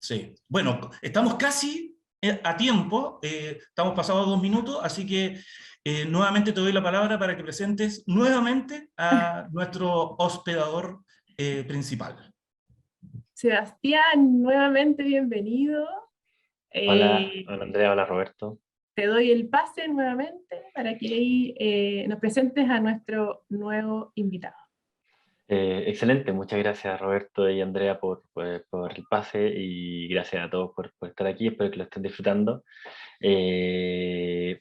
Sí. Bueno, estamos casi a tiempo, estamos pasados 2 minutos, así que nuevamente te doy la palabra para que presentes nuevamente a nuestro hospedador principal. Sebastián, nuevamente bienvenido. Hola, Eh, hola Andrea, hola Roberto. Te doy el pase nuevamente para que ahí nos presentes a nuestro nuevo invitado. Excelente, muchas gracias Roberto y Andrea por el pase y gracias a todos por estar aquí, espero que lo estén disfrutando.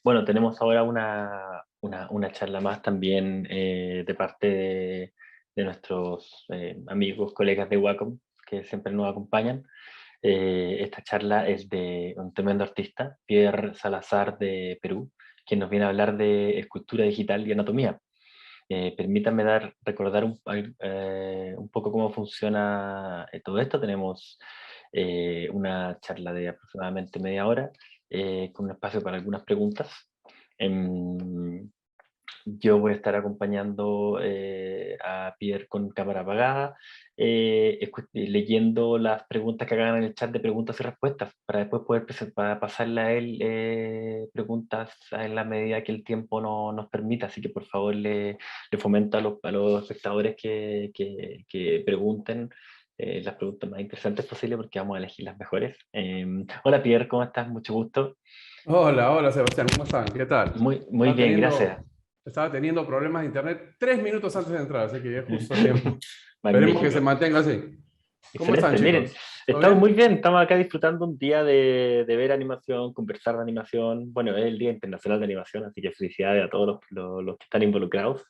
Bueno, tenemos ahora una charla más también de parte de nuestros amigos, colegas de Wacom, que siempre nos acompañan. Esta charla es de un tremendo artista, Pierre Salazar de Perú, quien nos viene a hablar de escultura digital y anatomía. Permítanme recordar un poco cómo funciona todo esto. Tenemos una charla de aproximadamente media hora con un espacio para algunas preguntas. Em, yo voy a estar acompañando a Pierre con cámara apagada, leyendo las preguntas que hagan en el chat de preguntas y respuestas, para después poder para pasarle a él preguntas en la medida que el tiempo nos permita. Así que por favor le fomento a los espectadores que pregunten las preguntas más interesantes posibles porque vamos a elegir las mejores. Hola Pierre, ¿cómo estás? Mucho gusto. Hola, hola Sebastián, ¿cómo están? ¿Qué tal? Muy bien, gracias. Estaba teniendo problemas de internet 3 minutos antes de entrar, así que llegué justo a tiempo. Esperemos que se Magnífico. mantenga así. ¿Cómo están, Excelente, miren, chicos? ¿Todo estamos muy bien? bien, estamos acá disfrutando un día de ver animación, conversar de animación. Bueno, es el Día Internacional de Animación, así que felicidades a todos los que están involucrados.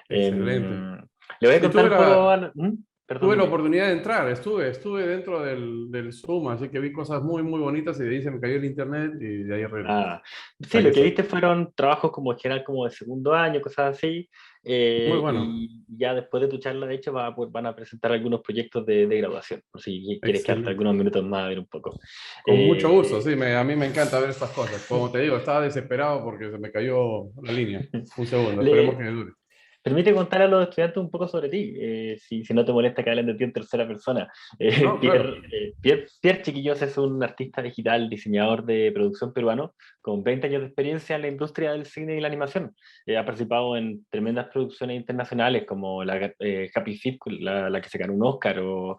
Excelente. Le voy a Sí, contar un poco... Perdón, tuve la dime. oportunidad de entrar, estuve dentro del Zoom, así que vi cosas muy, muy bonitas y de ahí se me cayó el internet y de ahí Ah, sí, aquí lo que estoy. viste fueron trabajos como en general como de segundo año, cosas así, Muy bueno, y ya después de tu charla, de hecho, van a presentar algunos proyectos de graduación, por si quieres quedarte excelente. algunos minutos más a ver un poco. Con mucho gusto, Eh, sí, a mí me encanta ver estas cosas. Como te digo, estaba desesperado porque se me cayó la línea. Un segundo, esperemos le, que me dure. Permite contar a los estudiantes un poco sobre ti, si no te molesta que hablen de ti en tercera persona. No, claro. Pierre Chiquillos es un artista digital, diseñador de producción peruano, con 20 años de experiencia en la industria del cine y la animación. Ha participado en tremendas producciones internacionales como Happy Feet, la que se ganó un Oscar, Sí, o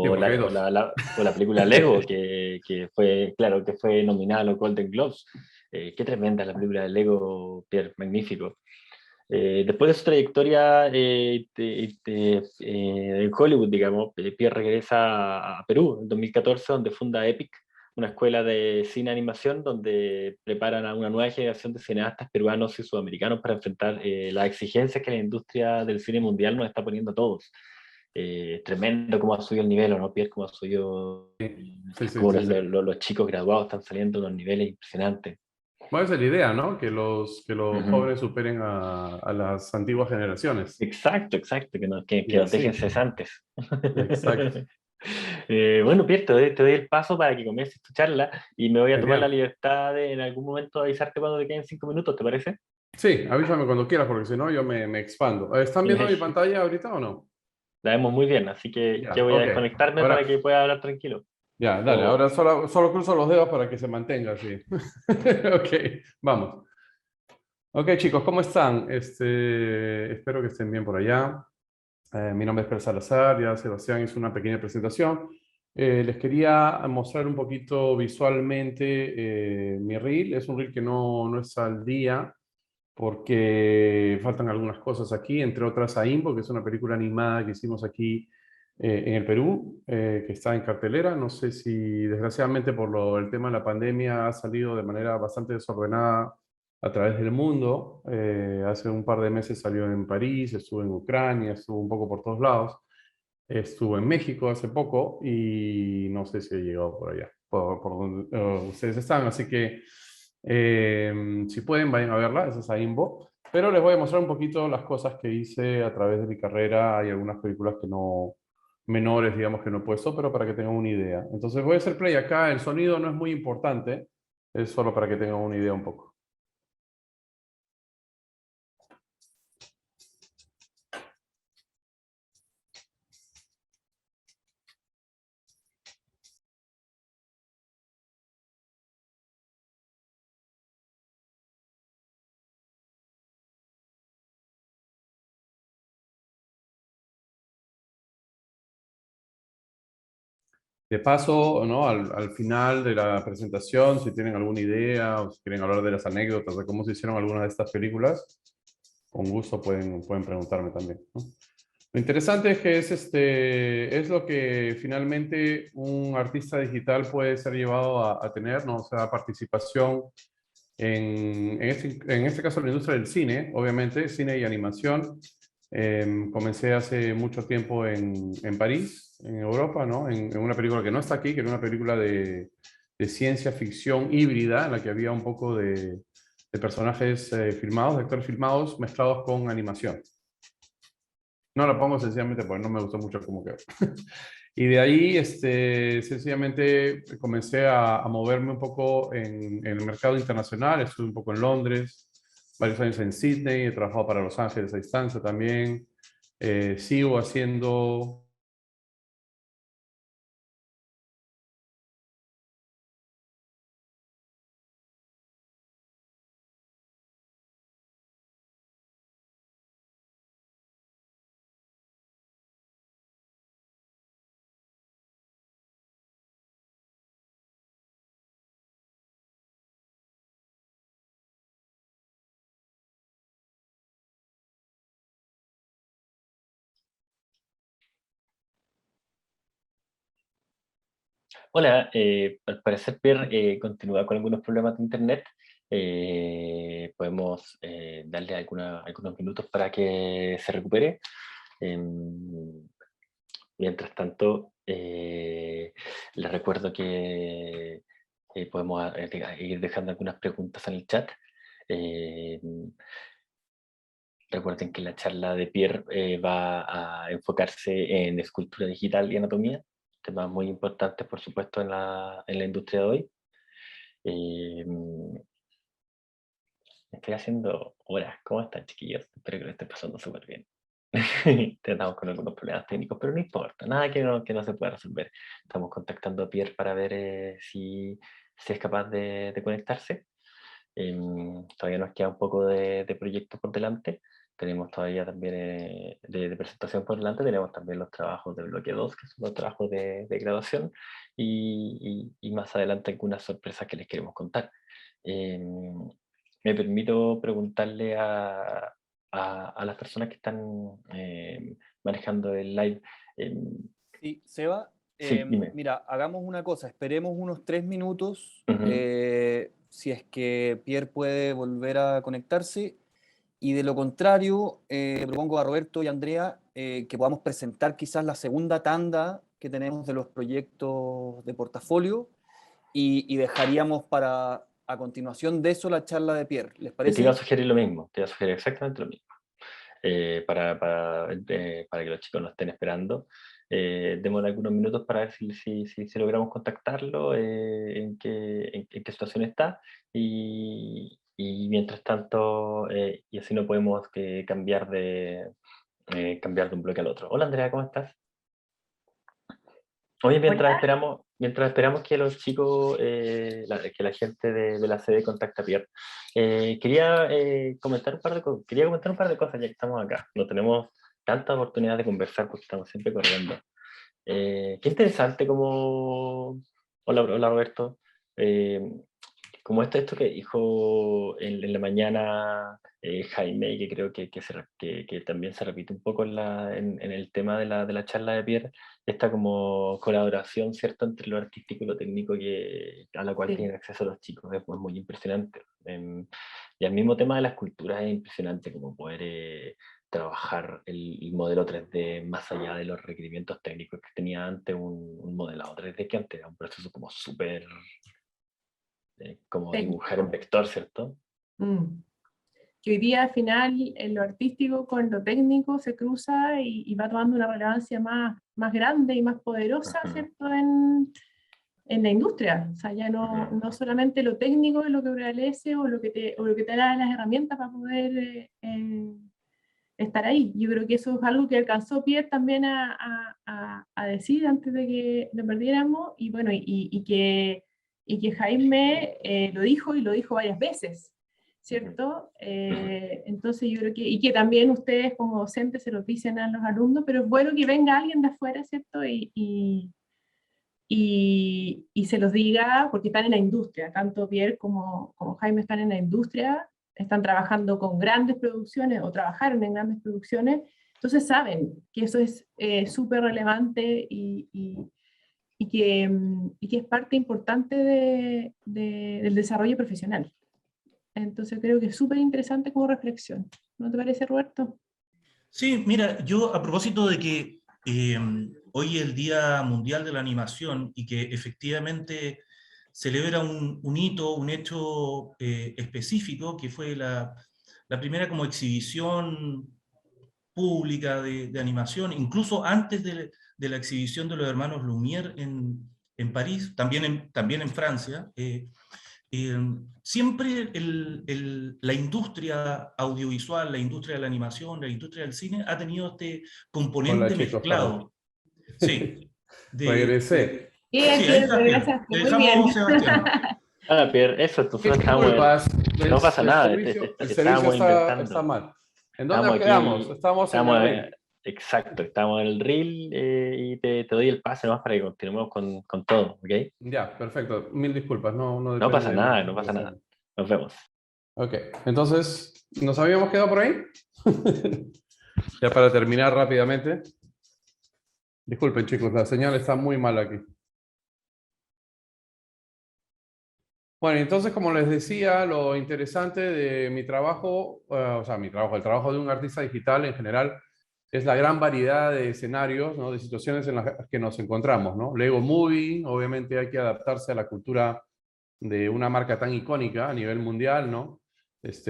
porque hay dos. o la película Lego, que fue, claro, que fue nominada a los Golden Globes. Qué tremenda la película de Lego, Pierre, magnífico. Después de su trayectoria en Hollywood, digamos, Pierre regresa a Perú en 2014, donde funda Epic, una escuela de cine animación donde preparan a una nueva generación de cineastas peruanos y sudamericanos para enfrentar las exigencias que la industria del cine mundial nos está poniendo a todos. Tremendo cómo ha subido el nivel, ¿o no, Pierre? Cómo ha subido, Sí, sí, cómo sí, sí. los chicos graduados están saliendo a unos niveles impresionantes. Bueno, esa es la idea, ¿no? Que los Ujú. jóvenes superen a las antiguas generaciones. Exacto, exacto, Y que nos dejen así. cesantes. Exacto. Bueno, Pierre, te doy el paso para que comiences tu charla y me voy a tomar la Genial. libertad de en algún momento avisarte cuando te queden 5 minutos, ¿te parece? Sí, avísame cuando quieras, porque si no, yo me expando. ¿Están viendo La, mi pantalla ahorita o no? la vemos muy bien, así que Ya, yo voy a ok. desconectarme para Ahora, que pueda hablar tranquilo. ya, dale. O, Ahora solo cruzo los dedos para que se mantenga así. Ok, vamos. Ok, chicos, ¿cómo están? Espero que estén bien por allá. Mi nombre es Per Salazar, ya Sebastián hizo una pequeña presentación. Les quería mostrar un poquito visualmente mi reel. Es un reel que no está al día porque faltan algunas cosas aquí, entre otras AIMBO, que es una película animada que hicimos aquí en el Perú, que está en cartelera. No sé si desgraciadamente por el tema de la pandemia ha salido de manera bastante desordenada a través del mundo. Hace un par de meses salió en París, estuvo en Ucrania, estuvo un poco por todos lados. Estuvo en México hace poco y no sé si he llegado por allá, por donde ustedes están. Así que si pueden, vayan a verla, esa es AIMBO. Pero les voy a mostrar un poquito las cosas que hice a través de mi carrera. Hay algunas películas que no, menores, digamos, que no he puesto, pero para que tengan una idea. Entonces voy a hacer play acá. El sonido no es muy importante, es solo para que tengan una idea un poco. De paso, ¿no? Al final de la presentación, si tienen alguna idea o si quieren hablar de las anécdotas de cómo se hicieron algunas de estas películas, con gusto pueden preguntarme también, ¿no? Lo interesante es que es lo que finalmente un artista digital puede ser llevado a tener, ¿no? O sea, participación en este caso la industria del cine, obviamente, cine y animación. Comencé hace mucho tiempo en París, en Europa, ¿no? En una película que no está aquí, que era una película de ciencia ficción híbrida, en la que había un poco de personajes filmados, de actores filmados, mezclados con animación. No la pongo sencillamente porque no me gustó mucho cómo quedó. Y de ahí, sencillamente comencé a moverme un poco en el mercado internacional. Estuve un poco en Londres, varios años en Sydney, he trabajado para Los Ángeles a distancia también. Sigo haciendo... Hola, al parecer Pierre continúa con algunos problemas de internet. Podemos darle algunos minutos para que se recupere. Mientras tanto, les recuerdo que podemos ir dejando algunas preguntas en el chat. Eh, Recuerden que la charla de Pierre va a enfocarse en escultura digital y anatomía, temas muy importantes, por supuesto, en la industria de hoy. Eh, Estoy haciendo horas. ¿Cómo están, chiquillos? Espero que lo estén pasando súper bien. Estamos con algunos problemas técnicos, pero no importa, nada que no se pueda resolver. Estamos contactando a Pierre para ver si es capaz de conectarse. Todavía nos queda un poco de proyecto por delante. Tenemos todavía también de presentación por delante. Tenemos también los trabajos de bloque 2, que son los trabajos de graduación. Y más adelante algunas sorpresas que les queremos contar. Me permito preguntarle a las personas que están manejando el live. Sí, Seba, Sí, dime. mira, hagamos una cosa, esperemos unos 3 minutos, Ujú. si es que Pierre puede volver a conectarse, y de lo contrario, le propongo a Roberto y a Andrea que podamos presentar quizás la segunda tanda que tenemos de los proyectos de portafolio, y dejaríamos para, a continuación de eso, la charla de Pierre. ¿Les Te iba a parece? sugerir lo mismo, te iba a sugerir exactamente lo mismo. Para que los chicos no estén esperando. Démosle algunos minutos para ver si logramos contactarlo, en qué situación está, y mientras tanto, y así no podemos cambiar de un bloque al otro. Hola Andrea, ¿cómo estás? Oye, mientras esperamos que los chicos, que la gente de la sede contacte a Pierre, quería comentar un par de cosas ya que estamos acá. No tenemos tanta oportunidad de conversar porque estamos siempre corriendo. Qué interesante como... Hola Roberto. Eh, Como esto que dijo en la mañana Jaime, que creo que también se repite un poco en el tema de la charla de Pierre, esta como colaboración, ¿cierto?, entre lo artístico y lo técnico a la cual Sí. tienen acceso los chicos, es muy impresionante. Y al mismo tema de las culturas es impresionante como poder trabajar el modelo 3D más allá de los requerimientos técnicos que tenía antes un modelado 3D, que antes era un proceso como súper... como Técnico. dibujar en vector, ¿cierto? Que hoy día al final en lo artístico con lo técnico se cruza y va tomando una relevancia más grande y más poderosa, Ujú. ¿cierto? En la industria. O sea, ya no solamente lo técnico es lo que prevalece o lo que te da las herramientas para poder estar ahí. Yo creo que eso es algo que alcanzó Pierre también a decir antes de que lo perdiéramos, y bueno, y que Jaime lo dijo y lo dijo varias veces, ¿cierto? Entonces yo creo y que también ustedes como docentes se lo dicen a los alumnos, pero es bueno que venga alguien de afuera, ¿cierto? y se los diga, porque están en la industria, tanto Pierre como Jaime están en la industria, están trabajando con grandes producciones o trabajaron en grandes producciones, entonces saben que eso es súper relevante y que es parte importante del desarrollo profesional. Entonces creo que es súper interesante como reflexión. ¿No te parece, Roberto? Sí, mira, yo a propósito de que hoy es el Día Mundial de la Animación y que efectivamente celebra un hito, un hecho específico, que fue la primera como exhibición pública de animación, incluso antes de la exhibición de los hermanos Lumière en París, también en Francia. Siempre la industria audiovisual, la industria de la animación, la industria del cine ha tenido este Hola componente chicos, perdón. mezclado. Sí, Regresé. Sí, sí, aquí ahí estás bien. regresaste, Te muy bien. dejamos, Sebastián. Ah, Pierre, eso, tú solo Disculpas, no pasa el nada, servicio, el servicio estábamos está inventando. mal. ¿En dónde Estamos quedamos? aquí, Estamos en el reel. exacto, estamos en el reel y te doy el pase más para que continuemos con todo, ¿ok? Ya, perfecto. Mil disculpas, no No depende pasa de nada, mí. no pasa nada. Nos vemos. Ok, entonces, ¿nos habíamos quedado por ahí? Ya para terminar rápidamente. Disculpen chicos, la señal está muy mal aquí. Bueno, entonces como les decía, lo interesante de mi trabajo, o sea, mi trabajo, el trabajo de un artista digital en general, es la gran variedad de escenarios, ¿no? De situaciones en las que nos encontramos, ¿no? Lego Movie, obviamente hay que adaptarse a la cultura de una marca tan icónica a nivel mundial, ¿no?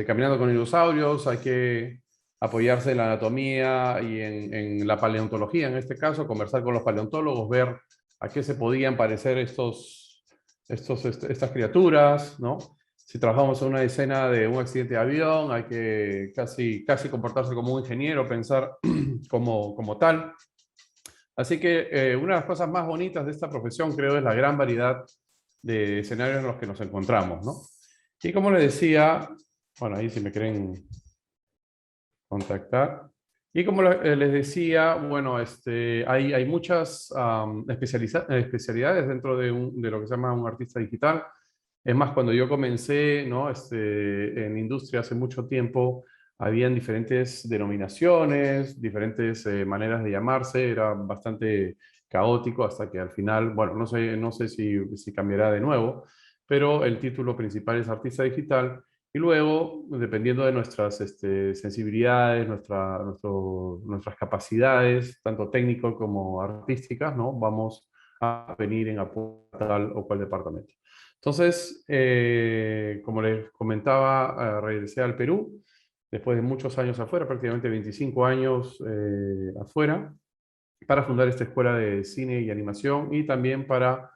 Caminando con dinosaurios, hay que apoyarse en la anatomía y en la paleontología, en este caso, conversar con los paleontólogos, ver a qué se podían parecer estas criaturas, ¿no? Si trabajamos en una escena de un accidente de avión, hay que casi comportarse como un ingeniero, pensar como tal. Así que una de las cosas más bonitas de esta profesión, creo, es la gran variedad de escenarios en los que nos encontramos, ¿no? Y como les decía, bueno, ahí si me quieren contactar. Y como les decía, bueno, hay muchas especialidades dentro de lo que se llama un artista digital. Es más, cuando yo comencé, ¿no? En industria hace mucho tiempo, habían diferentes denominaciones, diferentes maneras de llamarse, era bastante caótico hasta que al final, bueno, no sé si cambiará de nuevo, pero el título principal es artista digital. Y luego, dependiendo de nuestras sensibilidades, nuestras capacidades, tanto técnicas como artísticas, ¿no? Vamos a venir en apoyo a tal o cual departamento. Entonces, como les comentaba, regresé al Perú, después de muchos años afuera, prácticamente 25 años afuera, para fundar esta escuela de cine y animación y también para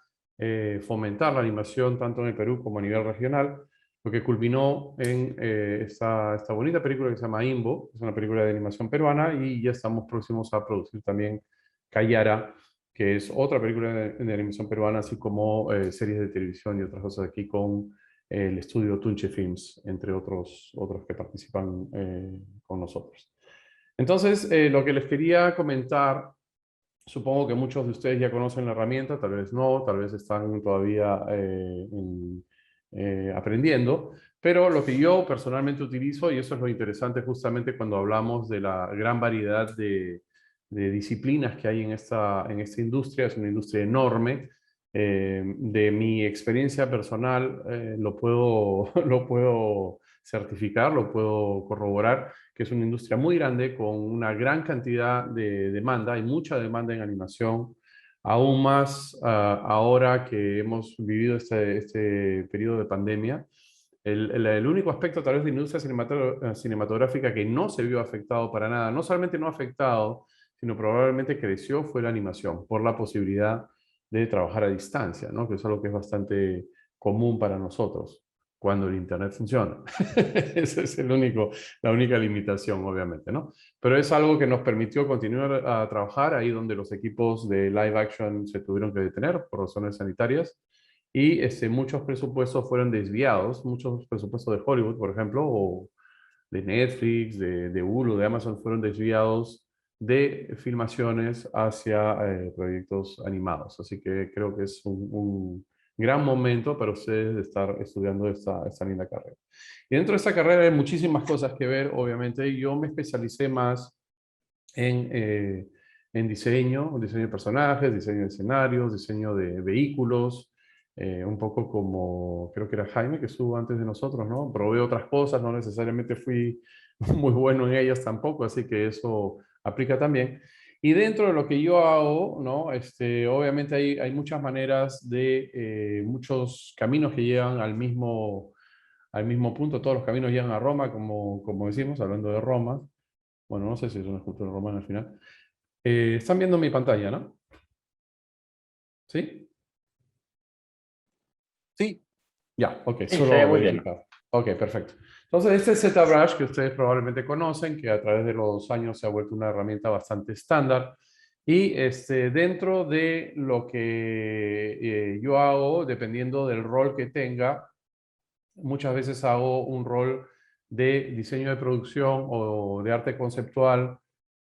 fomentar la animación tanto en el Perú como a nivel regional, lo que culminó en esta bonita película que se llama Imbo, es una película de animación peruana y ya estamos próximos a producir también Cayara, que es otra película de animación peruana, así como series de televisión y otras cosas aquí con el estudio Tunche Films, entre otros que participan con nosotros. Entonces, lo que les quería comentar, supongo que muchos de ustedes ya conocen la herramienta, tal vez no, tal vez están todavía aprendiendo, pero lo que yo personalmente utilizo, y eso es lo interesante justamente cuando hablamos de la gran variedad de disciplinas que hay en esta industria, es una industria enorme. De mi experiencia personal lo puedo certificar, lo puedo corroborar, que es una industria muy grande con una gran cantidad de demanda, hay mucha demanda en animación, aún más ahora que hemos vivido este periodo de pandemia. El único aspecto tal vez de la industria cinematográfica que no se vio afectado para nada, no solamente no afectado, sino probablemente creció, fue la animación, por la posibilidad de trabajar a distancia, ¿no? Que es algo que es bastante común para nosotros cuando el Internet funciona. Esa es la única limitación, obviamente, ¿no? Pero es algo que nos permitió continuar a trabajar ahí donde los equipos de live action se tuvieron que detener por razones sanitarias y muchos presupuestos fueron desviados, muchos presupuestos de Hollywood, por ejemplo, o de Netflix, de Hulu, de Amazon, fueron desviados de filmaciones hacia proyectos animados. Así que creo que es un gran momento para ustedes de estar estudiando esta linda carrera. Y dentro de esta carrera hay muchísimas cosas que ver, obviamente. Yo me especialicé más en diseño de personajes, diseño de escenarios, diseño de vehículos, un poco como creo que era Jaime que estuvo antes de nosotros, ¿no? Probé otras cosas, no necesariamente fui muy bueno en ellas tampoco, así que eso aplica también. Y dentro de lo que yo hago, ¿no? Obviamente hay muchas maneras muchos caminos que llegan al mismo punto, todos los caminos llegan a Roma, como decimos, hablando de Roma. Bueno, no sé si es una escultura romana al final. Están viendo mi pantalla, ¿no? ¿Sí? Sí, Ya, ok, Sí, solo se ve muy bien. verificar. Ok, perfecto. Entonces, este es ZBrush que ustedes probablemente conocen, que a través de los años se ha vuelto una herramienta bastante estándar. Y dentro de lo que yo hago, dependiendo del rol que tenga, muchas veces hago un rol de diseño de producción o de arte conceptual,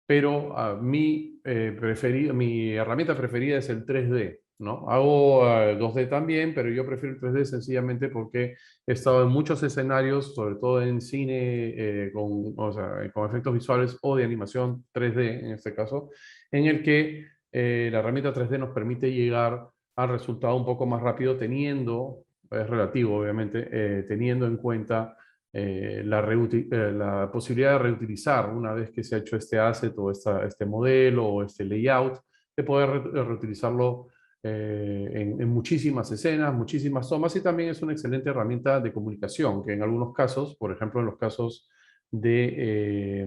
pero mi herramienta preferida es el 3D, ¿no? Hago 2D también, pero yo prefiero el 3D sencillamente porque he estado en muchos escenarios, sobre todo en cine, o sea, con efectos visuales o de animación 3D, en este caso, en el que la herramienta 3D nos permite llegar al resultado un poco más rápido teniendo, es relativo obviamente, teniendo en cuenta la posibilidad de reutilizar una vez que se ha hecho este asset o este modelo o este layout, de poder reutilizarlo en muchísimas escenas, muchísimas tomas, y también es una excelente herramienta de comunicación, que en algunos casos, por ejemplo en los casos de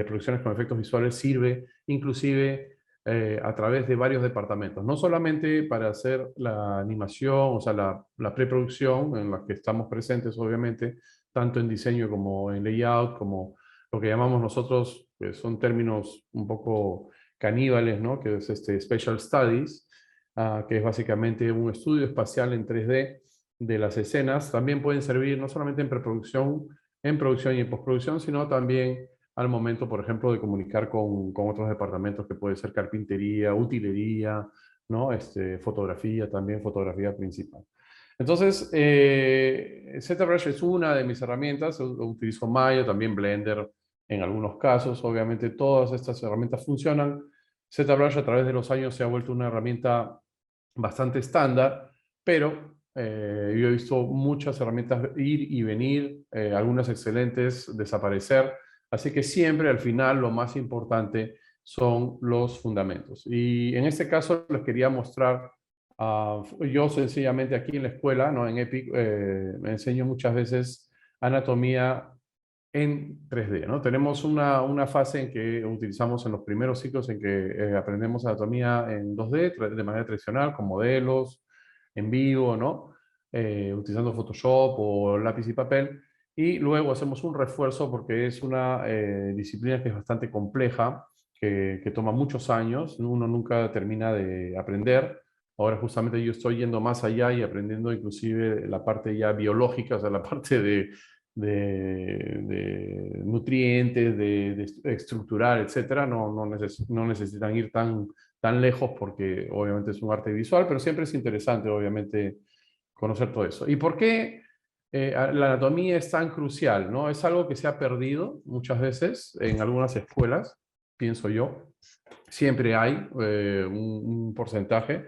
producciones con efectos visuales, sirve inclusive a través de varios departamentos, no solamente para hacer la animación, o sea, la preproducción en la que estamos presentes, obviamente, tanto en diseño como en layout, como lo que llamamos nosotros, pues son términos un poco caníbales, ¿no? Que es Special Studies, que es básicamente un estudio espacial en 3D de las escenas. También pueden servir no solamente en preproducción, en producción y en postproducción, sino también al momento, por ejemplo, de comunicar con otros departamentos, que puede ser carpintería, utilería, ¿no? Fotografía también, fotografía principal. Entonces, ZBrush es una de mis herramientas. Utilizo Maya, también Blender en algunos casos. Obviamente todas estas herramientas funcionan. ZBrush a través de los años se ha vuelto una herramienta bastante estándar, pero yo he visto muchas herramientas ir y venir, algunas excelentes desaparecer. Así que siempre al final lo más importante son los fundamentos. Y en este caso les quería mostrar. Yo sencillamente aquí en la escuela, ¿no? En EPIC, me enseño muchas veces anatomía en 3D, ¿no? Tenemos una fase en que utilizamos en los primeros ciclos en que aprendemos anatomía en 2D de manera tradicional, con modelos, en vivo, ¿no? Utilizando Photoshop o lápiz y papel. Y luego hacemos un refuerzo porque es una disciplina que es bastante compleja, que toma muchos años, uno nunca termina de aprender. Ahora justamente yo estoy yendo más allá y aprendiendo inclusive la parte ya biológica, o sea, la parte de nutrientes, de estructural, etcétera. No necesitan ir tan lejos porque obviamente es un arte visual, pero siempre es interesante obviamente conocer todo eso. ¿Y por qué la anatomía es tan crucial? ¿No? Es algo que se ha perdido muchas veces en algunas escuelas, pienso yo. Siempre hay un porcentaje.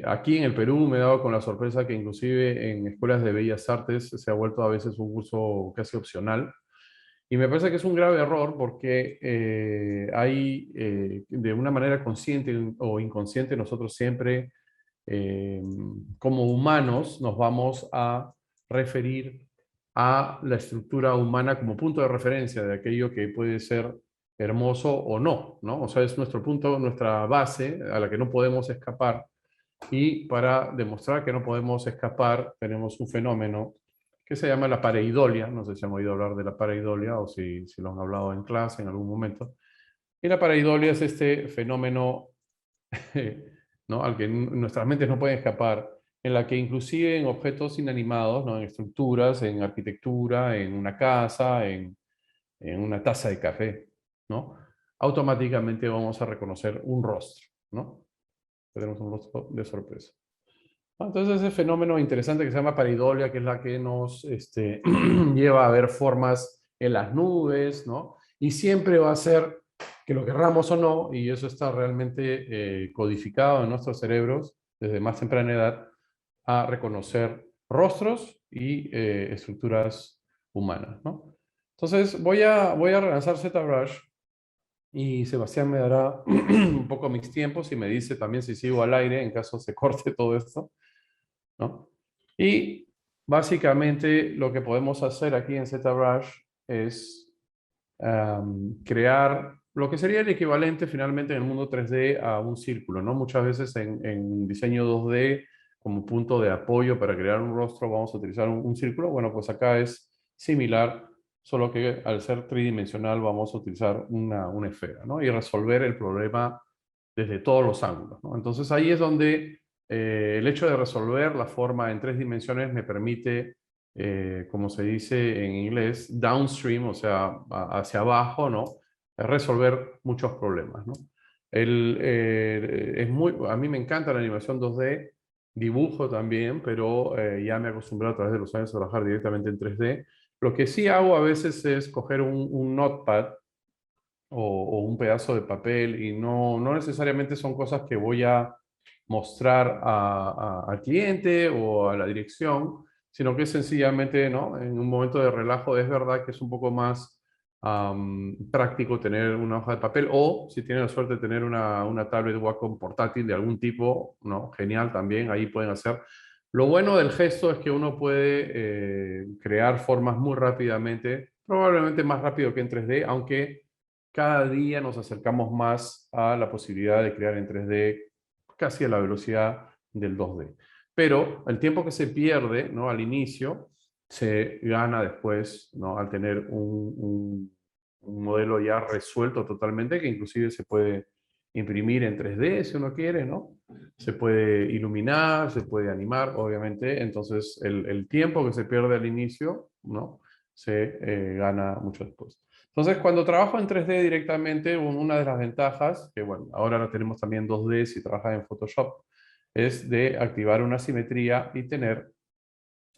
Aquí en el Perú me he dado con la sorpresa que inclusive en escuelas de bellas artes se ha vuelto a veces un curso casi opcional. Y me parece que es un grave error porque de una manera consciente o inconsciente, nosotros siempre eh, como humanos nos vamos a referir a la estructura humana como punto de referencia de aquello que puede ser hermoso o no, ¿no? O sea, es nuestro punto, nuestra base a la que no podemos escapar. Y para demostrar que no podemos escapar, tenemos un fenómeno que se llama la pareidolia. No sé si han oído hablar de la pareidolia o si lo han hablado en clase en algún momento. Y la pareidolia es este fenómeno ¿no? Al que nuestras mentes no pueden escapar, en la que inclusive en objetos inanimados, ¿no? En estructuras, en arquitectura, en una casa, en una taza de café, ¿no? automáticamente vamos a reconocer un rostro, ¿no? Tenemos un rostro de sorpresa. Entonces ese fenómeno interesante que se llama pareidolia, que es la que nos lleva a ver formas en las nubes, ¿no? Y siempre va a ser que lo querramos o no, y eso está realmente codificado en nuestros cerebros desde más temprana edad, a reconocer rostros y estructuras humanas, ¿no? Entonces voy a relanzar ZBrush y Sebastián me dará un poco mis tiempos y me dice también si sigo al aire en caso se corte todo esto, ¿no? Y básicamente lo que podemos hacer aquí en ZBrush es crear lo que sería el equivalente finalmente en el mundo 3D a un círculo, ¿no? Muchas veces en diseño 2D como punto de apoyo para crear un rostro vamos a utilizar un círculo. Bueno, pues acá es similar, solo que al ser tridimensional vamos a utilizar una esfera, ¿no? Y resolver el problema desde todos los ángulos, ¿no? Entonces ahí es donde el hecho de resolver la forma en 3 dimensiones me permite, como se dice en inglés, downstream, o sea, hacia abajo, ¿no? Resolver muchos problemas, ¿no? A mí me encanta la animación 2D, dibujo también, pero ya me he acostumbrado a través de los años a trabajar directamente en 3D. Lo que sí hago a veces es coger un notepad o un pedazo de papel y no necesariamente son cosas que voy a mostrar al cliente o a la dirección, sino que sencillamente, ¿no? En un momento de relajo es verdad que es un poco más práctico tener una hoja de papel o si tienen la suerte de tener una tablet Wacom portátil de algún tipo, ¿no? Genial también, ahí pueden hacer. Lo bueno del gesto es que uno puede crear formas muy rápidamente, probablemente más rápido que en 3D, aunque cada día nos acercamos más a la posibilidad de crear en 3D casi a la velocidad del 2D. Pero el tiempo que se pierde, ¿no? Al inicio se gana después, ¿no? Al tener un modelo ya resuelto totalmente, que inclusive se puede imprimir en 3D si uno quiere, ¿no? Se puede iluminar, se puede animar, obviamente. Entonces el tiempo que se pierde al inicio, ¿no? Se gana mucho después. Entonces, cuando trabajo en 3D directamente, una de las ventajas, que bueno, ahora lo tenemos también 2D si trabajas en Photoshop, es de activar una simetría y tener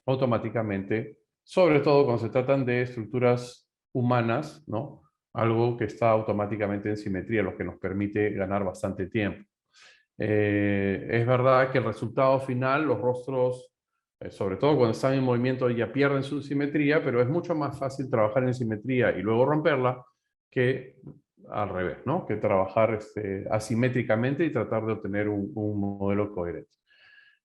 automáticamente, sobre todo cuando se tratan de estructuras humanas, ¿no? Algo que está automáticamente en simetría, lo que nos permite ganar bastante tiempo. Es verdad que el resultado final, los rostros, sobre todo cuando están en movimiento, ya pierden su simetría, pero es mucho más fácil trabajar en simetría y luego romperla que al revés, ¿no? Que trabajar asimétricamente y tratar de obtener un modelo coherente.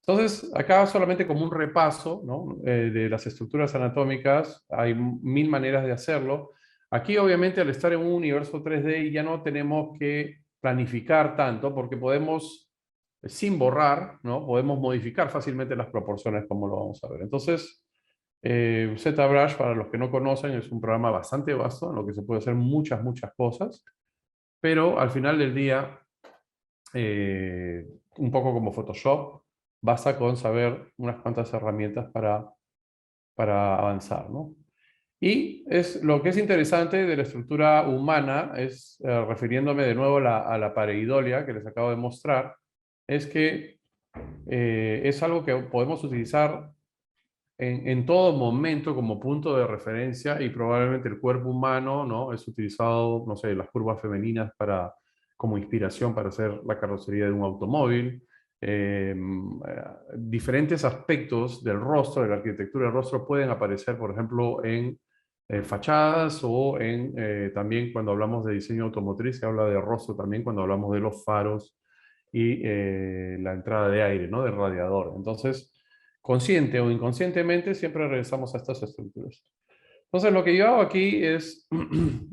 Entonces, acá solamente como un repaso, ¿no? De las estructuras anatómicas, hay 1000 maneras de hacerlo. Aquí, obviamente, al estar en un universo 3D ya no tenemos que planificar tanto porque podemos, sin borrar, ¿no? Podemos modificar fácilmente las proporciones como lo vamos a ver. Entonces, ZBrush, para los que no conocen, es un programa bastante vasto en lo que se puede hacer muchas cosas, pero al final del día, un poco como Photoshop, basta con saber unas cuantas herramientas para avanzar, ¿no? Y lo que es interesante de la estructura humana, es, refiriéndome de nuevo a la pareidolia que les acabo de mostrar, es que es algo que podemos utilizar en todo momento como punto de referencia y probablemente el cuerpo humano, ¿no? Es utilizado, no sé, las curvas femeninas como inspiración para hacer la carrocería de un automóvil. Diferentes aspectos del rostro, de la arquitectura del rostro pueden aparecer, por ejemplo, en fachadas o también cuando hablamos de diseño automotriz se habla de rostro también cuando hablamos de los faros y la entrada de aire, ¿no? Del radiador. Entonces, consciente o inconscientemente, siempre regresamos a estas estructuras. Entonces, lo que yo hago aquí es,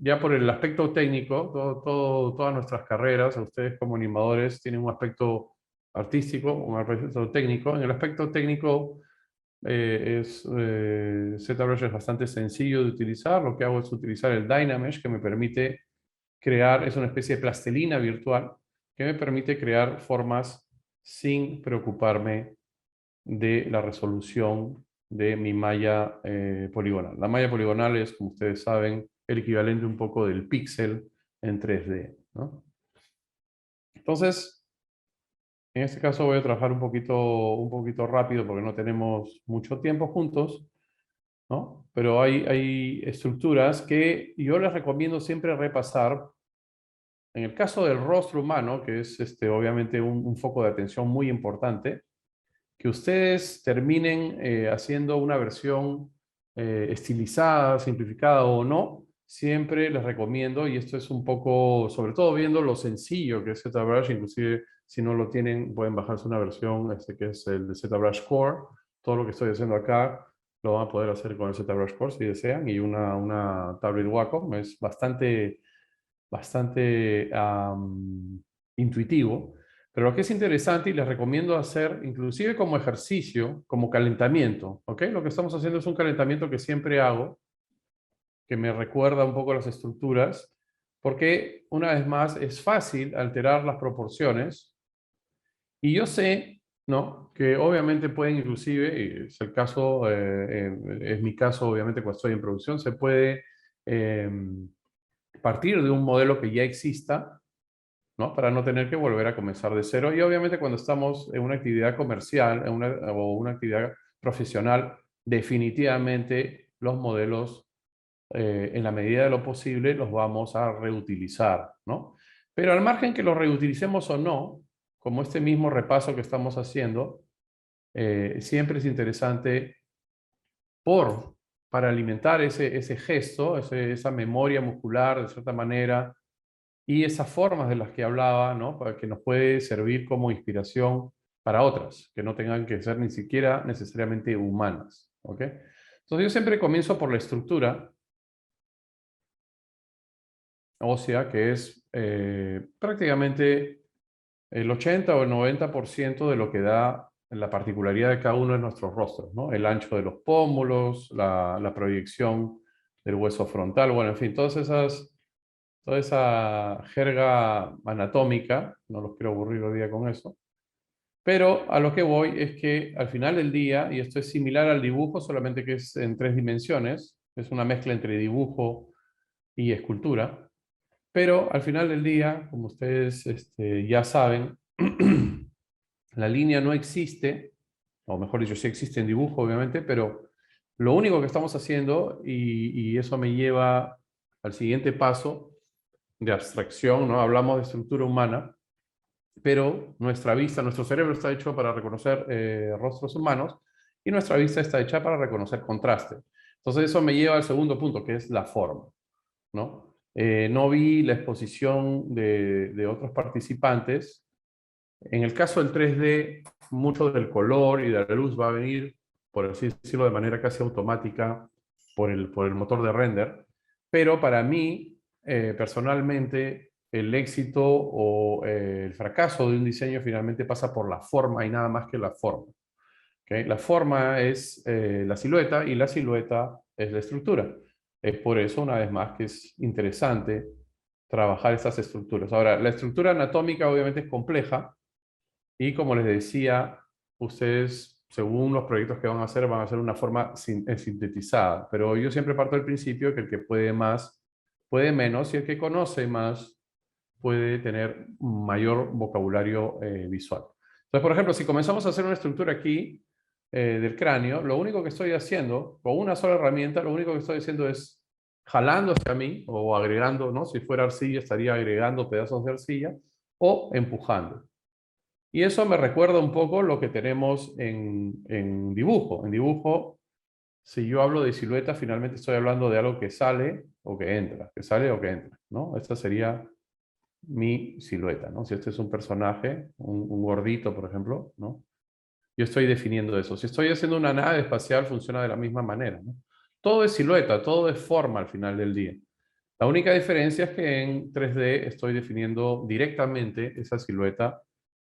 ya por el aspecto técnico, todas nuestras carreras, ustedes como animadores tienen un aspecto artístico, un aspecto técnico. En el aspecto técnico, ZBrush es bastante sencillo de utilizar. Lo que hago es utilizar el Dynamesh, que me permite crear, es una especie de plastilina virtual, que me permite crear formas sin preocuparme de la resolución de mi malla poligonal. La malla poligonal es, como ustedes saben, el equivalente un poco del píxel en 3D, ¿no? Entonces, en este caso voy a trabajar un poquito rápido porque no tenemos mucho tiempo juntos, ¿no? Pero hay estructuras que yo les recomiendo siempre repasar. En el caso del rostro humano, que es obviamente un foco de atención muy importante, que ustedes terminen haciendo una versión estilizada, simplificada o no, siempre les recomiendo, y esto es un poco, sobre todo viendo lo sencillo que es ZBrush, inclusive si no lo tienen, pueden bajarse una versión que es el de ZBrush Core. Todo lo que estoy haciendo acá lo van a poder hacer con el ZBrush Core si desean, y una tablet Wacom. Es bastante intuitivo. Pero lo que es interesante y les recomiendo hacer, inclusive como ejercicio, como calentamiento, ¿ok? Lo que estamos haciendo es un calentamiento que siempre hago, que me recuerda un poco las estructuras, porque una vez más es fácil alterar las proporciones. Y yo sé, ¿no? Que obviamente pueden inclusive, y es el caso, es mi caso obviamente cuando estoy en producción, se puede partir de un modelo que ya exista, ¿no? Para no tener que volver a comenzar de cero. Y obviamente cuando estamos en una actividad comercial o una actividad profesional, definitivamente los modelos, en la medida de lo posible, los vamos a reutilizar, ¿no? Pero al margen que los reutilicemos o no, como este mismo repaso que estamos haciendo, siempre es interesante para alimentar ese gesto, esa memoria muscular de cierta manera, y esas formas de las que hablaba, ¿no? Para que nos puede servir como inspiración para otras, que no tengan que ser ni siquiera necesariamente humanas, ¿ok? Entonces yo siempre comienzo por la estructura ósea, que es prácticamente el 80 o el 90% de lo que da la particularidad de cada uno de nuestros rostros, ¿no? El ancho de los pómulos, la proyección del hueso frontal, bueno, en fin, toda esa jerga anatómica, no los quiero aburrir hoy día con eso, pero a lo que voy es que al final del día, y esto es similar al dibujo, solamente que es en 3 dimensiones, es una mezcla entre dibujo y escultura, pero al final del día, como ustedes ya saben, la línea no existe, o mejor dicho, sí existe en dibujo, obviamente, pero lo único que estamos haciendo, y eso me lleva al siguiente paso, de abstracción, ¿no? Hablamos de estructura humana, pero nuestra vista, nuestro cerebro está hecho para reconocer rostros humanos y nuestra vista está hecha para reconocer contraste. Entonces eso me lleva al segundo punto, que es la forma, ¿no? No vi la exposición de otros participantes. En el caso del 3D, mucho del color y de la luz va a venir, por así decirlo, de manera casi automática por el motor de render, pero para mí, personalmente, el éxito o el fracaso de un diseño finalmente pasa por la forma y nada más que la forma. ¿Okay? La forma es la silueta y la silueta es la estructura. Es por eso, una vez más, que es interesante trabajar estas estructuras. Ahora, la estructura anatómica obviamente es compleja y como les decía, ustedes, según los proyectos que van a hacer una forma sintetizada. Pero yo siempre parto del principio que el que puede más, puede menos, y el que conoce más puede tener mayor vocabulario visual. Entonces, por ejemplo, si comenzamos a hacer una estructura aquí del cráneo, lo único que estoy haciendo, con una sola herramienta, lo único que estoy haciendo es jalando hacia mí, o agregando, ¿no? Si fuera arcilla, estaría agregando pedazos de arcilla, o empujando. Y eso me recuerda un poco lo que tenemos en dibujo. En dibujo, si yo hablo de silueta, finalmente estoy hablando de algo que sale o que entra, que sale o que entra, ¿no? Esta sería mi silueta, ¿no? Si este es un personaje, un gordito, por ejemplo, ¿no? Yo estoy definiendo eso. Si estoy haciendo una nave espacial, funciona de la misma manera, ¿no? Todo es silueta, todo es forma al final del día. La única diferencia es que en 3D estoy definiendo directamente esa silueta,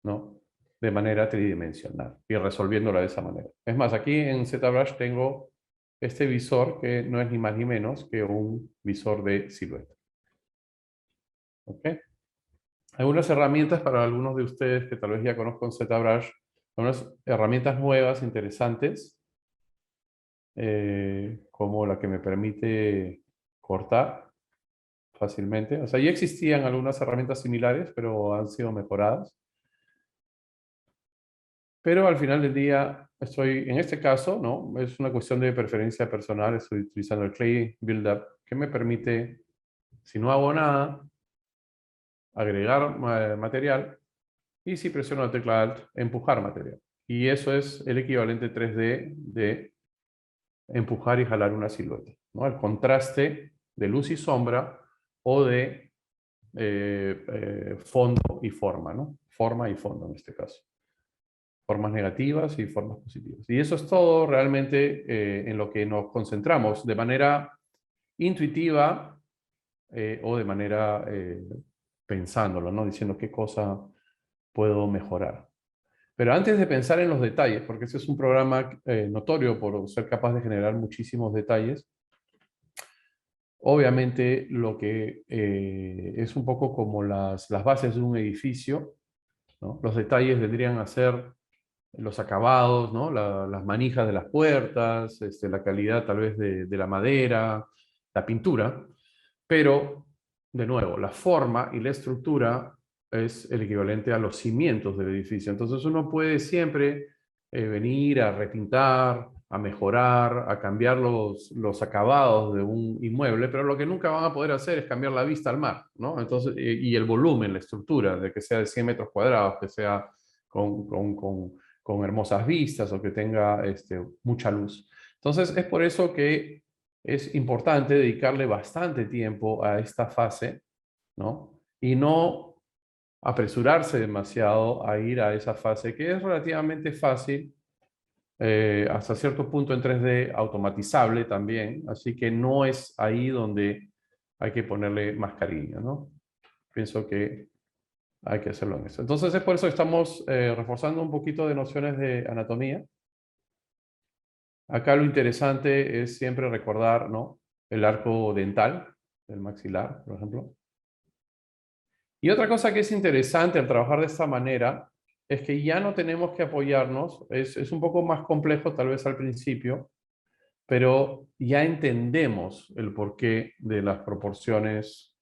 ¿no? De manera tridimensional y resolviéndola de esa manera. Es más, aquí en ZBrush tengo este visor que no es ni más ni menos que un visor de silueta. ¿Ok? Algunas herramientas para algunos de ustedes que tal vez ya conozcan ZBrush, algunas herramientas nuevas, interesantes, como la que me permite cortar. fácilmente. O sea, ya existían algunas herramientas similares, pero han sido mejoradas. Pero al final del día, en este caso, ¿no? Es una cuestión de preferencia personal, estoy utilizando el Clay Buildup, que me permite, si no hago nada, agregar material, y si presiono la tecla Alt, empujar material. Y eso es el equivalente 3D de empujar y jalar una silueta, ¿no? El contraste de luz y sombra o de fondo y forma, ¿no? Forma y fondo en este caso. Formas negativas y formas positivas. Y eso es todo realmente en lo que nos concentramos de manera intuitiva o de manera pensándolo, ¿no? Diciendo qué cosa puedo mejorar. Pero antes de pensar en los detalles, porque ese es un programa notorio por ser capaz de generar muchísimos detalles, obviamente lo que es un poco como las bases de un edificio, ¿no? Los detalles vendrían a ser los acabados, ¿no? Las manijas de las puertas, la calidad tal vez de la madera, la pintura, pero de nuevo, la forma y la estructura es el equivalente a los cimientos del edificio. Entonces uno puede siempre venir a repintar, a mejorar, a cambiar los acabados de un inmueble, pero lo que nunca van a poder hacer es cambiar la vista al mar, ¿no? Entonces, y el volumen, la estructura, de que sea de 100 metros cuadrados, que sea con hermosas vistas o que tenga mucha luz. Entonces, es por eso que es importante dedicarle bastante tiempo a esta fase, ¿no? Y no apresurarse demasiado a ir a esa fase que es relativamente fácil, hasta cierto punto en 3D automatizable también, así que no es ahí donde hay que ponerle más cariño, ¿no? Pienso que hay que hacerlo en eso. Entonces es por eso que estamos reforzando un poquito de nociones de anatomía. Acá lo interesante es siempre recordar, ¿no? El arco dental, el maxilar, por ejemplo. Y otra cosa que es interesante al trabajar de esta manera es que ya no tenemos que apoyarnos, es un poco más complejo tal vez al principio, pero ya entendemos el porqué de las proporciones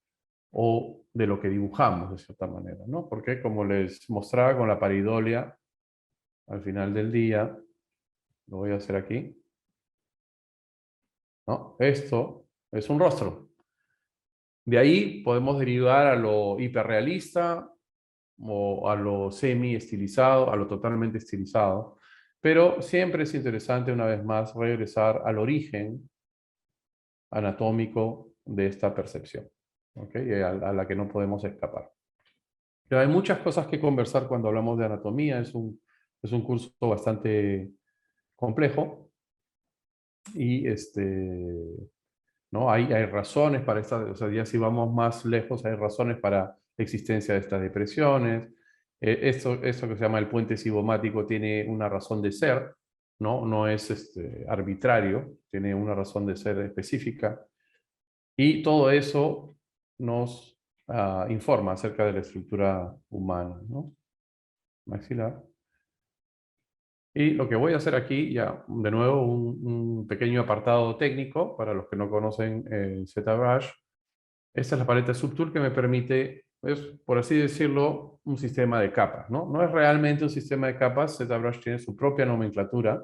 o de lo que dibujamos de cierta manera, ¿no? Porque como les mostraba con la pareidolia, al final del día, lo voy a hacer aquí, ¿no? Esto es un rostro. De ahí podemos derivar a lo hiperrealista o a lo semi-estilizado, a lo totalmente estilizado. Pero siempre es interesante, una vez más, regresar al origen anatómico de esta percepción, ¿okay? A la que no podemos escapar. Pero hay muchas cosas que conversar cuando hablamos de anatomía. Es un curso bastante complejo y ¿no? Hay razones para esta, o sea, ya si vamos más lejos, hay razones para la existencia de estas depresiones. Esto que se llama el puente cigomático tiene una razón de ser, ¿no? No es arbitrario, tiene una razón de ser específica. Y todo eso nos informa acerca de la estructura humana, ¿no? Maxilar. Y lo que voy a hacer aquí, ya de nuevo, un pequeño apartado técnico para los que no conocen ZBrush. Esta es la paleta Subtool que me permite, es, por así decirlo, un sistema de capas, ¿no? No es realmente un sistema de capas, ZBrush tiene su propia nomenclatura,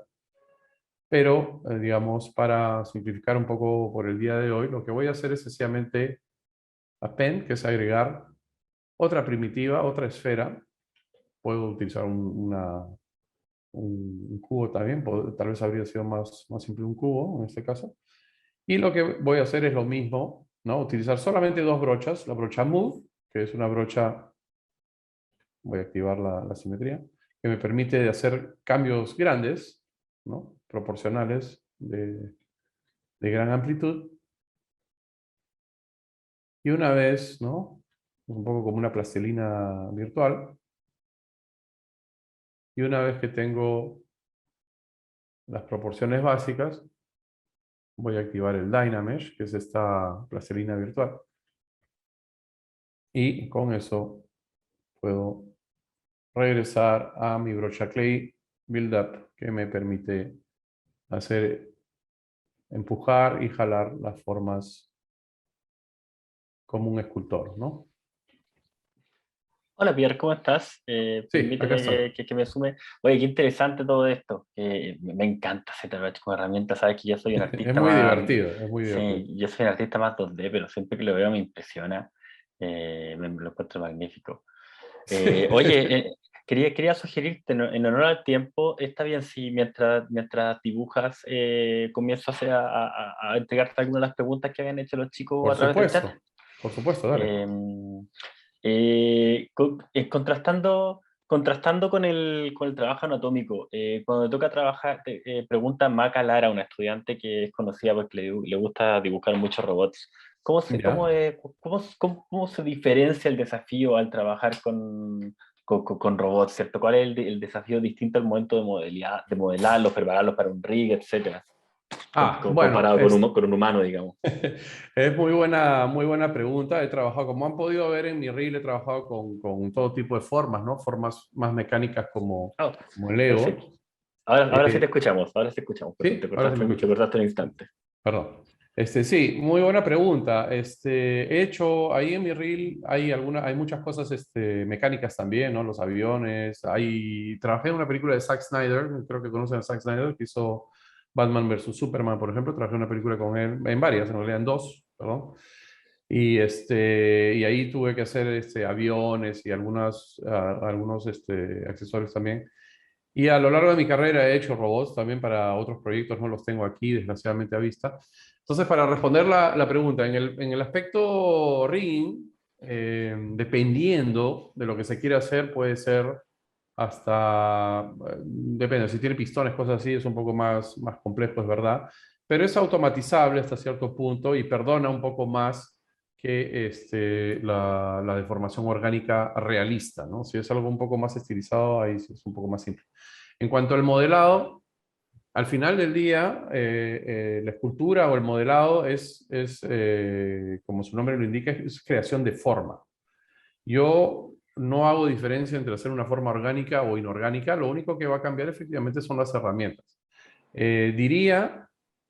pero, digamos, para simplificar un poco por el día de hoy, lo que voy a hacer es sencillamente append, que es agregar otra primitiva, otra esfera. Puedo utilizar un cubo también, tal vez habría sido más simple un cubo en este caso. Y lo que voy a hacer es lo mismo, ¿no? Utilizar solamente dos brochas, la brocha Move, que es una brocha, voy a activar la simetría, que me permite hacer cambios grandes, ¿no? Proporcionales de gran amplitud. Y una vez, ¿no? Un poco como una plastilina virtual. Y una vez que tengo las proporciones básicas, voy a activar el Dynamesh, que es esta plastilina virtual. Y con eso puedo regresar a mi brocha Clay Buildup, que me permite empujar y jalar las formas como un escultor, ¿no? Hola Pierre, ¿cómo estás? Sí, Permíteme acá estoy. que me sume. Oye, qué interesante todo esto. Me encanta ZBrush como herramienta. Sabes que yo soy un Es artista muy más, divertido, es muy divertido. sí, yo soy un artista más 2D, pero siempre que lo veo me impresiona. Me lo encuentro magnífico. Oye, quería sugerirte, en honor al tiempo, está bien si mientras dibujas comienzo a entregarte algunas de las preguntas que habían hecho los chicos a través del chat. Por supuesto, dale. Contrastando con el trabajo anatómico, cuando toca trabajar, pregunta Maca Lara, una estudiante que es conocida porque le gusta dibujar muchos robots. Ya. ¿Cómo se diferencia el desafío al trabajar con robots, ¿cierto? ¿Cuál es el desafío distinto al momento de modelarlos, prepararlos para un rig, etcétera? Bueno, Comparado con un humano, digamos. es muy buena pregunta. He trabajado, como han podido ver en mi reel, he trabajado con todo tipo de formas, ¿no? Formas más mecánicas Oh, como el Lego. perfecto. Ahora sí te escuchamos, perdón, Sí, ahora sí me te escuchas. cortaste un instante. Perdón. Sí, muy buena pregunta. He hecho ahí en mi reel hay muchas cosas mecánicas también, ¿no? Los aviones. Trabajé en una película de Zack Snyder, creo que conocen a Zack Snyder, que hizo Batman versus Superman, por ejemplo. Trabajé en una película con él, en varias, en realidad en dos, perdón. Y ahí tuve que hacer aviones y algunos accesorios también. Y a lo largo de mi carrera he hecho robots también para otros proyectos, no los tengo aquí, desgraciadamente, a vista. Entonces, para responder la pregunta, en el aspecto rigging, dependiendo de lo que se quiere hacer, puede ser depende, si tiene pistones, cosas así, es un poco más complejo, es verdad, pero es automatizable hasta cierto punto y perdona un poco más que la deformación orgánica realista, ¿no? Si es algo un poco más estilizado, ahí sí es un poco más simple. En cuanto al modelado, al final del día, la escultura o el modelado como su nombre lo indica, es creación de forma. Yo no hago diferencia entre hacer una forma orgánica o inorgánica, lo único que va a cambiar efectivamente son las herramientas. Diría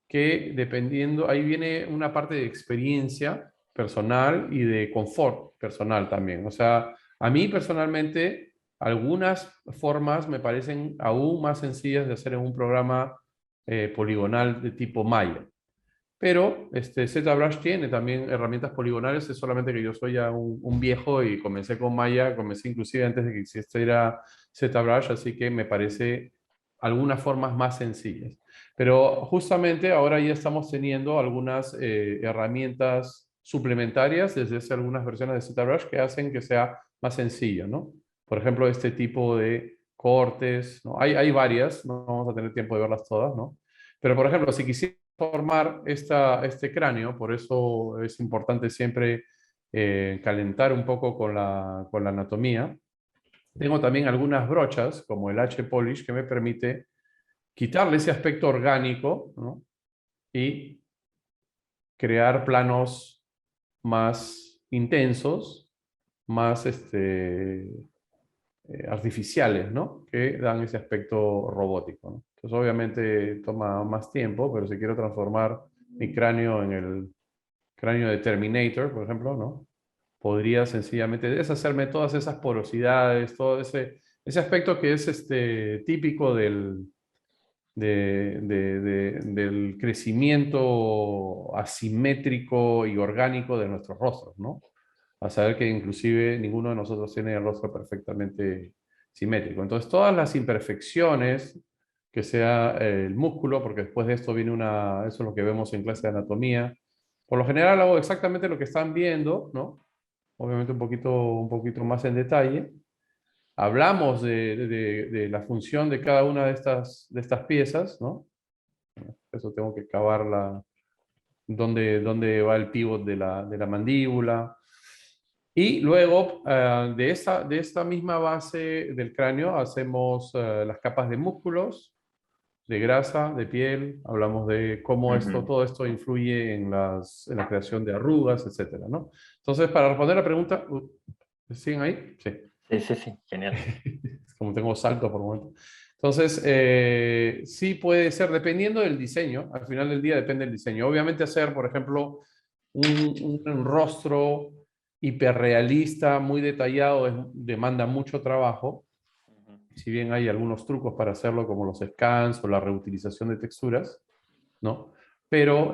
que dependiendo, ahí viene una parte de experiencia personal y de confort personal también. O sea, a mí personalmente algunas formas me parecen aún más sencillas de hacer en un programa poligonal de tipo Maya. Pero ZBrush tiene también herramientas poligonales, es solamente que yo soy ya un viejo y comencé con Maya, comencé inclusive antes de que existiera ZBrush, así que me parece algunas formas más sencillas. Pero justamente ahora ya estamos teniendo algunas herramientas suplementarias desde hace algunas versiones de ZBrush que hacen que sea más sencillo, ¿no? Por ejemplo, este tipo de cortes, ¿no? Hay varias, no vamos a tener tiempo de verlas todas, ¿no? Pero, por ejemplo, si quisiera formar este cráneo, por eso es importante siempre calentar un poco con la anatomía. Tengo también algunas brochas, como el H-Polish, que me permite quitarle ese aspecto orgánico, ¿no? Y crear planos más intensos, más artificiales, ¿no? Que dan ese aspecto robótico, ¿no? Entonces, obviamente toma más tiempo, pero si quiero transformar mi cráneo en el cráneo de Terminator, por ejemplo, ¿no? Podría sencillamente deshacerme todas esas porosidades, todo ese aspecto que es típico del crecimiento asimétrico y orgánico de nuestros rostros, ¿no? A saber que inclusive ninguno de nosotros tiene el rostro perfectamente simétrico. Entonces, todas las imperfecciones, que sea el músculo, porque después de esto viene eso es lo que vemos en clase de anatomía. Por lo general hago exactamente lo que están viendo, ¿no? Obviamente un poquito más en detalle. Hablamos de la función de cada una de estas piezas, ¿no? Eso tengo que cavar dónde va el pivot de la mandíbula. Y luego, de esta misma base del cráneo, hacemos las capas de músculos, de grasa, de piel. Hablamos de cómo todo esto influye en la creación de arrugas, etcétera, ¿no? Entonces, para responder la pregunta, ¿siguen ahí? Sí. Sí, genial. Como tengo salto por momento. Entonces, sí puede ser, dependiendo del diseño, al final del día depende del diseño. Obviamente hacer, por ejemplo, un rostro hiperrealista, muy detallado, demanda mucho trabajo. Si bien hay algunos trucos para hacerlo, como los scans o la reutilización de texturas, ¿no? Pero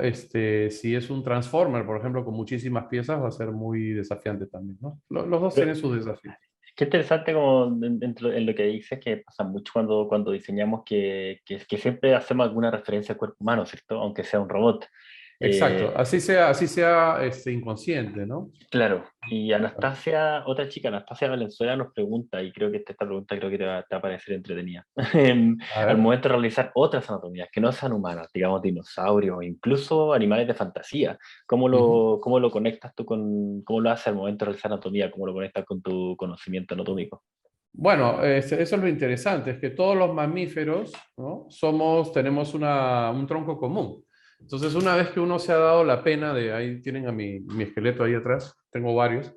si es un transformer, por ejemplo, con muchísimas piezas, va a ser muy desafiante también, ¿no? Los dos tienen sus desafíos. Qué interesante como en lo que dices, que pasa mucho cuando diseñamos que siempre hacemos alguna referencia al cuerpo humano, ¿cierto? Aunque sea un robot. Exacto, así sea inconsciente, ¿no? Claro, y Anastasia, otra chica, Anastasia Valenzuela nos pregunta, y creo que esta pregunta creo que te va a parecer entretenida. A Al ver. momento de realizar otras anatomías que no sean humanas, digamos dinosaurios o incluso animales de fantasía, ¿cómo lo conectas tú cómo lo haces al momento de realizar anatomía? ¿Cómo lo conectas con tu conocimiento anatómico? Bueno, eso es lo interesante, es que todos los mamíferos, ¿no? Tenemos un tronco común. Entonces, una vez que uno se ha dado la pena ahí tienen a mi esqueleto ahí atrás, tengo varios,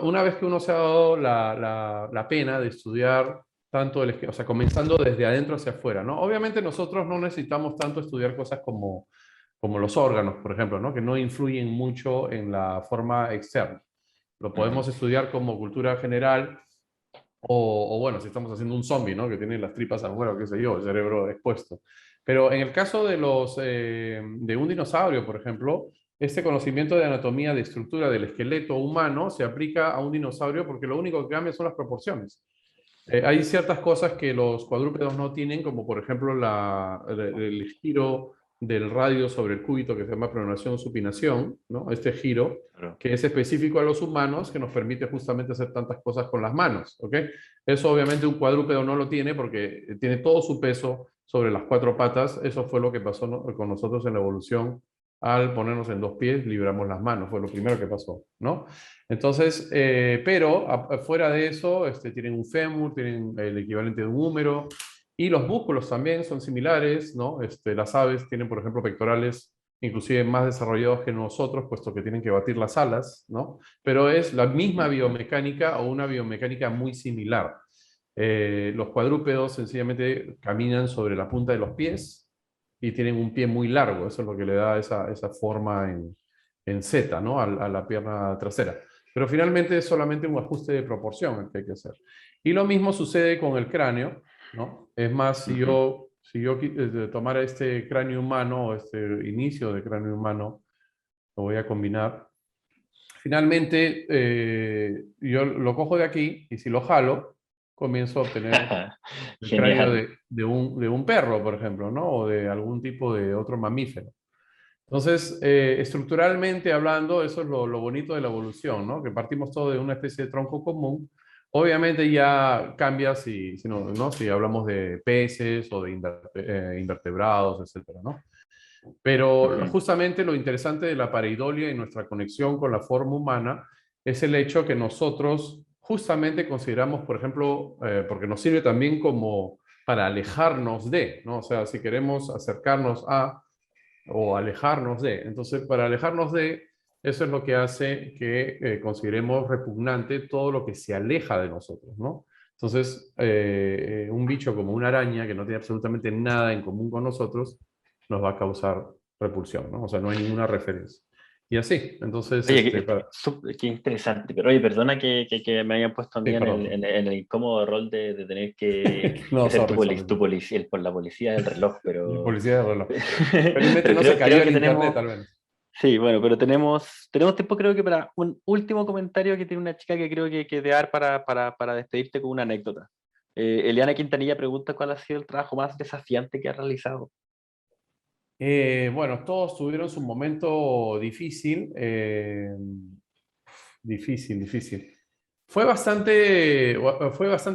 una vez que uno se ha dado la pena de estudiar tanto el esqueleto, o sea, comenzando desde adentro hacia afuera, ¿no? Obviamente nosotros no necesitamos tanto estudiar cosas como los órganos, por ejemplo, ¿no? Que no influyen mucho en la forma externa. Lo podemos estudiar como cultura general o bueno, si estamos haciendo un zombie, ¿no? Que tiene las tripas afuera, qué sé yo, el cerebro expuesto. Pero en el caso de un dinosaurio, por ejemplo, este conocimiento de anatomía, de estructura del esqueleto humano se aplica a un dinosaurio porque lo único que cambia son las proporciones. Hay ciertas cosas que los cuadrúpedos no tienen, como por ejemplo el giro del radio sobre el cúbito, que se llama pronación-supinación, ¿no? Este giro, Claro. que es específico a los humanos, que nos permite justamente hacer tantas cosas con las manos, ¿ok? Eso obviamente un cuadrúpedo no lo tiene porque tiene todo su peso sobre las cuatro patas. Eso fue lo que pasó, ¿no?, con nosotros en la evolución. Al ponernos en dos pies, libramos las manos, fue lo primero que pasó, ¿no? Entonces, pero fuera de eso, tienen un fémur, tienen el equivalente de un húmero, y los músculos también son similares, ¿no? Las aves tienen, por ejemplo, pectorales inclusive más desarrollados que nosotros, puesto que tienen que batir las alas, ¿no? Pero es la misma biomecánica o una biomecánica muy similar. Los cuadrúpedos sencillamente caminan sobre la punta de los pies y tienen un pie muy largo, eso es lo que le da esa forma en Z, ¿no? A la pierna trasera. Pero finalmente es solamente un ajuste de proporción el que hay que hacer. Y lo mismo sucede con el cráneo, ¿no? Es más, si yo tomara este cráneo humano, o este inicio de cráneo humano, lo voy a combinar. Finalmente, yo lo cojo de aquí y si lo jalo, comienzo a obtener el cráneo Genial. de un perro, por ejemplo, ¿no? O de algún tipo de otro mamífero. Entonces, estructuralmente hablando, eso es lo bonito de la evolución, ¿no? Que partimos todo de una especie de tronco común. Obviamente ya cambia si hablamos de peces o de invertebrados, etcétera, ¿no? Pero justamente lo interesante de la pareidolia y nuestra conexión con la forma humana es el hecho que nosotros justamente consideramos, por ejemplo, porque nos sirve también como para alejarnos de, ¿no? O sea, si queremos acercarnos a o alejarnos de. Entonces, para alejarnos de, eso es lo que hace que consideremos repugnante todo lo que se aleja de nosotros, ¿no? Entonces, un bicho como una araña que no tiene absolutamente nada en común con nosotros, nos va a causar repulsión, ¿no? O sea, no hay ninguna referencia. Y así, entonces, Oye, qué interesante, pero oye, perdona que me hayan puesto a mí sí, en perdón. en el incómodo rol de tener que No, ser sorry. tu policía, por la policía del reloj, El pero, policía de reloj. Felizmente pero no se cayó creo el que internet, tenemos, tal vez. sí, bueno, pero tenemos tiempo creo que para un último comentario que tiene una chica que creo que te dar para despedirte con una anécdota. Eliana Quintanilla pregunta cuál ha sido el trabajo más desafiante que has realizado. Bueno, todos tuvieron su momento difícil, difícil. Fue bastante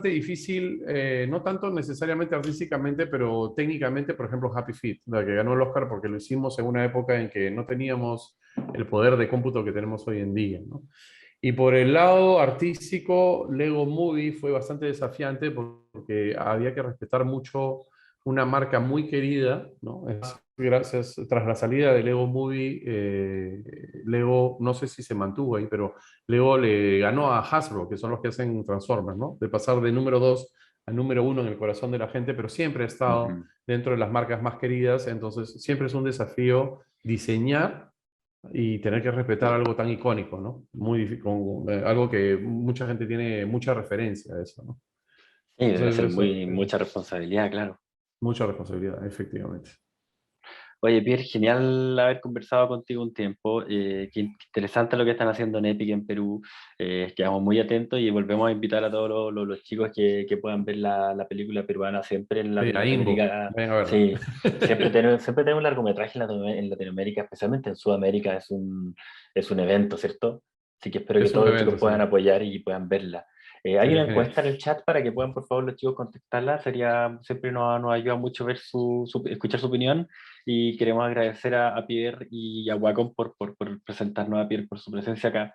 difícil, no tanto necesariamente artísticamente, pero técnicamente, por ejemplo, Happy Feet, la que ganó el Oscar porque lo hicimos en una época en que no teníamos el poder de cómputo que tenemos hoy en día, ¿no? Y por el lado artístico, Lego Movie fue bastante desafiante porque había que respetar mucho una marca muy querida, ¿no? Gracias, tras la salida de Lego Movie, Lego, no sé si se mantuvo ahí, pero Lego le ganó a Hasbro, que son los que hacen Transformers, ¿no? De pasar de número 2 a número 1 en el corazón de la gente, pero siempre ha estado dentro de las marcas más queridas, entonces siempre es un desafío diseñar y tener que respetar algo tan icónico, ¿no? Algo que mucha gente tiene mucha referencia a eso, ¿no? Sí, debe Entonces, ser eso, mucha responsabilidad, claro. mucha responsabilidad, efectivamente. Oye, Pierre, genial haber conversado contigo un tiempo. Qué interesante lo que están haciendo en Epic en Perú. Quedamos muy atentos y volvemos a invitar a todos los chicos que puedan ver la película peruana siempre en Sí, a Imbo, Latinoamérica. vayan a verla. Sí, siempre tenemos un largometraje en Latinoamérica, especialmente en Sudamérica, es un evento, ¿cierto? Así que espero que Es un todos los chicos evento, sí. puedan apoyar y puedan verla. Hay Sería una genial. encuesta en el chat para que puedan, por favor, los chicos contestarla. Siempre nos ayuda mucho ver escuchar su opinión. Y queremos agradecer a Pierre y a Wacom por presentarnos, a Pierre por su presencia acá.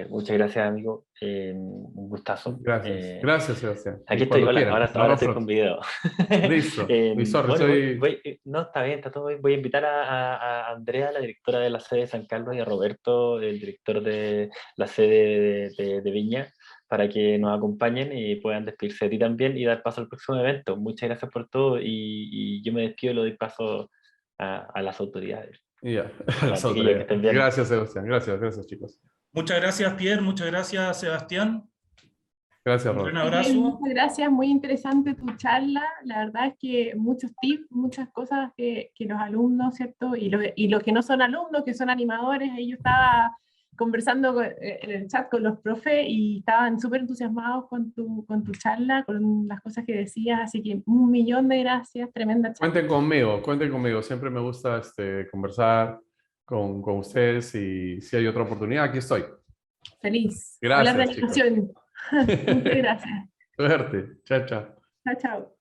Muchas gracias, amigo. Un gustazo. Gracias. Gracias, Sebastián. Aquí Y estoy, cuando hola, quieran. ahora Nos vemos estoy con pronto. video. Listo. Y sorry, Bueno, soy... no, está bien, está todo bien. Voy a invitar a Andrea, la directora de la sede de San Carlos, y a Roberto, el director de la sede de Viña, para que nos acompañen y puedan despedirse de ti también y dar paso al próximo evento. Muchas gracias por todo y yo me despido y lo doy paso a las autoridades. Ya, Ya, las chiquillos, que autoridades. estén bien. Gracias, Sebastián. Gracias, chicos. Muchas gracias, Pierre, muchas gracias, Sebastián. Gracias, Un gran Robert. Bien, abrazo. muchas gracias, muy interesante tu charla. La verdad es que muchos tips, muchas cosas que los alumnos, ¿cierto? Y los que no son alumnos, que son animadores, ahí yo estaba conversando en el chat con los profes y estaban súper entusiasmados con tu charla, con las cosas que decías, así que 1.000.000 de gracias, tremenda charla. Cuenten conmigo. Siempre me gusta conversar con ustedes y si hay otra oportunidad, aquí estoy. Feliz. Gracias, Hola, chicos. realización. Muchas gracias. Suerte. Chao, chao. Chao, chao.